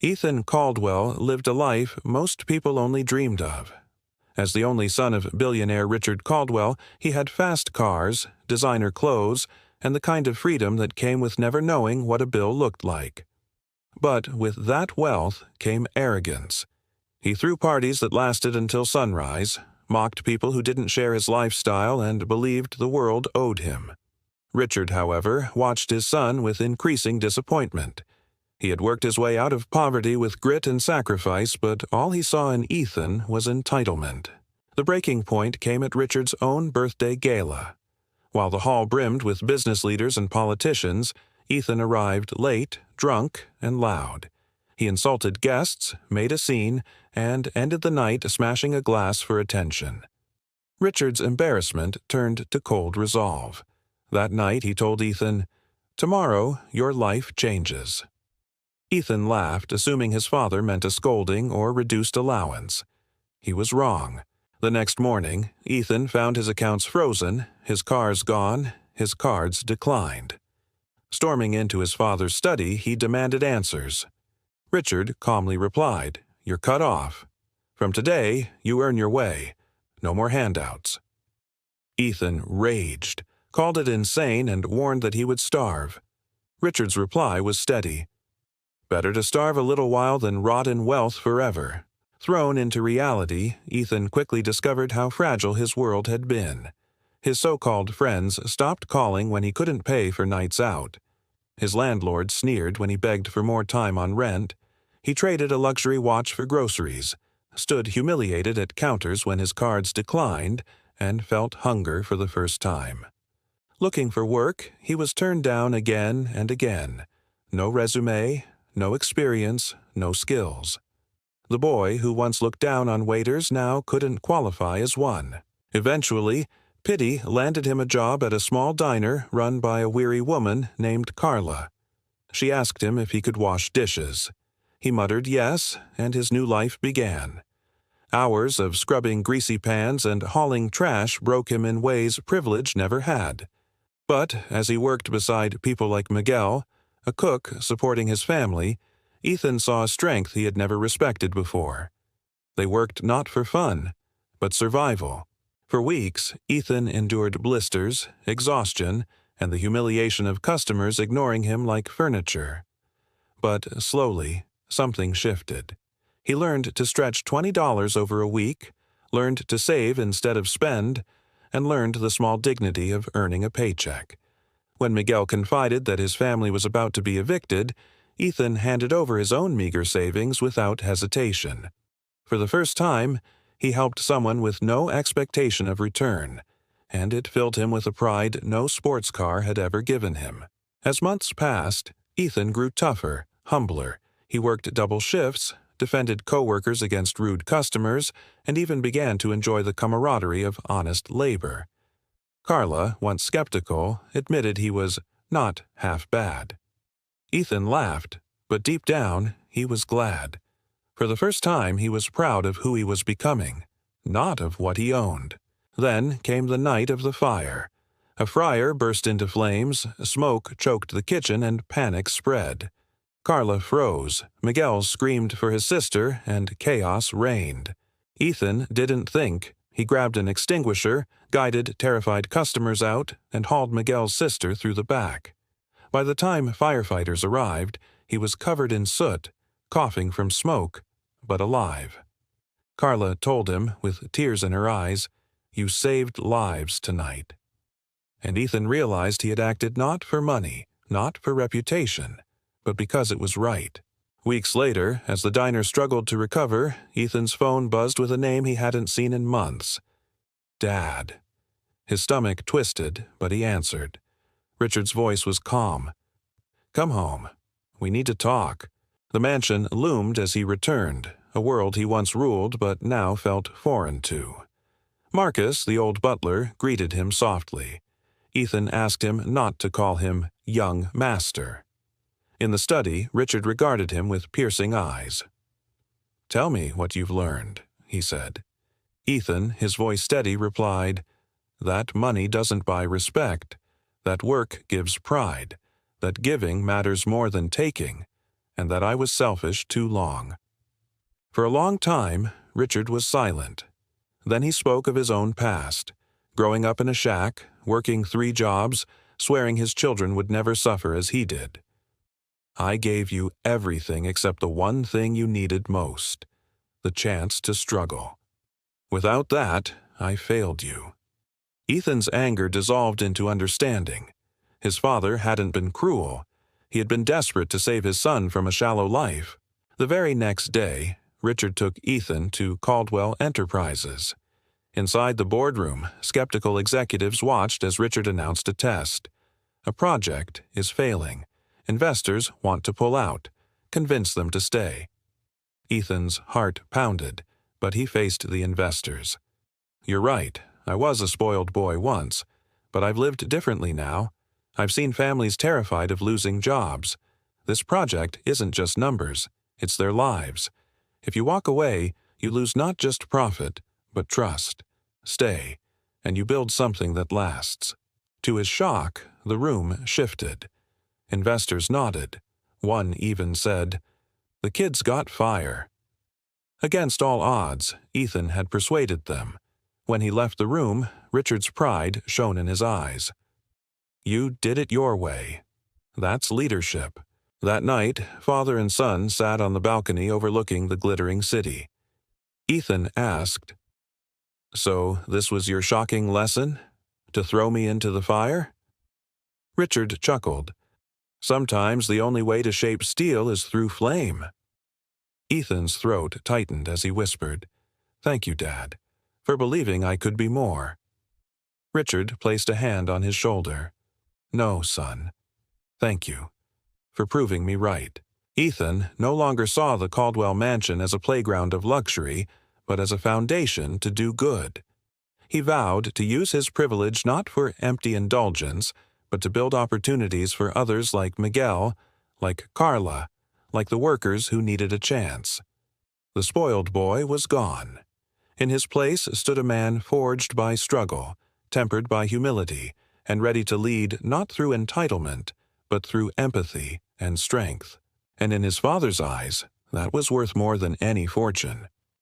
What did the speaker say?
Ethan Caldwell lived a life most people only dreamed of. As the only son of billionaire Richard Caldwell, he had fast cars, designer clothes, and the kind of freedom that came with never knowing what a bill looked like. But with that wealth came arrogance. He threw parties that lasted until sunrise, mocked people who didn't share his lifestyle, and believed the world owed him. Richard, however, watched his son with increasing disappointment. He had worked his way out of poverty with grit and sacrifice, but all he saw in Ethan was entitlement. The breaking point came at Richard's own birthday gala. While the hall brimmed with business leaders and politicians, Ethan arrived late, drunk, and loud. He insulted guests, made a scene, and ended the night smashing a glass for attention. Richard's embarrassment turned to cold resolve. That night he told Ethan, "Tomorrow your life changes." Ethan laughed, assuming his father meant a scolding or reduced allowance. He was wrong. The next morning, Ethan found his accounts frozen, his cars gone, his cards declined. Storming into his father's study, he demanded answers. Richard calmly replied, "You're cut off. From today, you earn your way. No more handouts." Ethan raged, called it insane, and warned that he would starve. Richard's reply was steady. Better to starve a little while than rot in wealth forever. Thrown into reality, Ethan quickly discovered how fragile his world had been. His so-called friends stopped calling when he couldn't pay for nights out. His landlord sneered when he begged for more time on rent. He traded a luxury watch for groceries, stood humiliated at counters when his cards declined, and felt hunger for the first time. Looking for work, he was turned down again and again. No resume, no experience, no skills. The boy who once looked down on waiters now couldn't qualify as one. Eventually, pity landed him a job at a small diner run by a weary woman named Carla. She asked him if he could wash dishes. He muttered yes, and his new life began. Hours of scrubbing greasy pans and hauling trash broke him in ways privilege never had. But as he worked beside people like Miguel, a cook supporting his family, Ethan saw a strength he had never respected before. They worked not for fun, but survival. For weeks, Ethan endured blisters, exhaustion, and the humiliation of customers ignoring him like furniture. But slowly, something shifted. He learned to stretch $20 over a week, learned to save instead of spend, and learned the small dignity of earning a paycheck. When Miguel confided that his family was about to be evicted, Ethan handed over his own meager savings without hesitation. For the first time, he helped someone with no expectation of return, and it filled him with a pride no sports car had ever given him. As months passed, Ethan grew tougher, humbler. He worked double shifts, defended coworkers against rude customers, and even began to enjoy the camaraderie of honest labor. Carla, once skeptical, admitted he was not half bad. Ethan laughed, but deep down, he was glad. For the first time, he was proud of who he was becoming, not of what he owned. Then came the night of the fire. A fryer burst into flames, smoke choked the kitchen, and panic spread. Carla froze, Miguel screamed for his sister, and chaos reigned. Ethan didn't think. He grabbed an extinguisher, guided terrified customers out, and hauled Miguel's sister through the back. By the time firefighters arrived, he was covered in soot, coughing from smoke, but alive. Carla told him, with tears in her eyes, "You saved lives tonight." And Ethan realized he had acted not for money, not for reputation, but because it was right. Weeks later, as the diner struggled to recover, Ethan's phone buzzed with a name he hadn't seen in months. Dad. His stomach twisted, but he answered. Richard's voice was calm. "Come home. We need to talk." The mansion loomed as he returned, a world he once ruled but now felt foreign to. Marcus, the old butler, greeted him softly. Ethan asked him not to call him young master. In the study, Richard regarded him with piercing eyes. "Tell me what you've learned," he said. Ethan, his voice steady, replied, "That money doesn't buy respect. That work gives pride. That giving matters more than taking. and that I was selfish too long. For a long time, Richard was silent. Then he spoke of his own past, growing up in a shack, working 3 jobs, swearing his children would never suffer as he did. I gave you everything except the one thing you needed most, the chance to struggle. Without that, I failed you. Ethan's anger dissolved into understanding. His father hadn't been cruel. He had been desperate to save his son from a shallow life. The very next day, Richard took Ethan to Caldwell Enterprises. Inside the boardroom, skeptical executives watched as Richard announced a test. A project is failing. Investors want to pull out. Convince them to stay. Ethan's heart pounded, but he faced the investors. You're right, I was a spoiled boy once, but I've lived differently now. I've seen families terrified of losing jobs. This project isn't just numbers, it's their lives. If you walk away, you lose not just profit, but trust. Stay, and you build something that lasts. To his shock, the room shifted. Investors nodded. One even said, "The kid's got fire." Against all odds, Ethan had persuaded them. When he left the room, Richard's pride shone in his eyes. You did it your way. That's leadership. That night, father and son sat on the balcony overlooking the glittering city. Ethan asked, "So this was your shocking lesson? To throw me into the fire?" Richard chuckled. Sometimes the only way to shape steel is through flame. Ethan's throat tightened as he whispered, "Thank you, Dad, for believing I could be more." Richard placed a hand on his shoulder. "No, son. Thank you for proving me right." Ethan no longer saw the Caldwell mansion as a playground of luxury, but as a foundation to do good. He vowed to use his privilege not for empty indulgence, but to build opportunities for others like Miguel, like Carla, like the workers who needed a chance. The spoiled boy was gone. In his place stood a man forged by struggle, tempered by humility, and ready to lead not through entitlement, but through empathy and strength. And in his father's eyes, that was worth more than any fortune.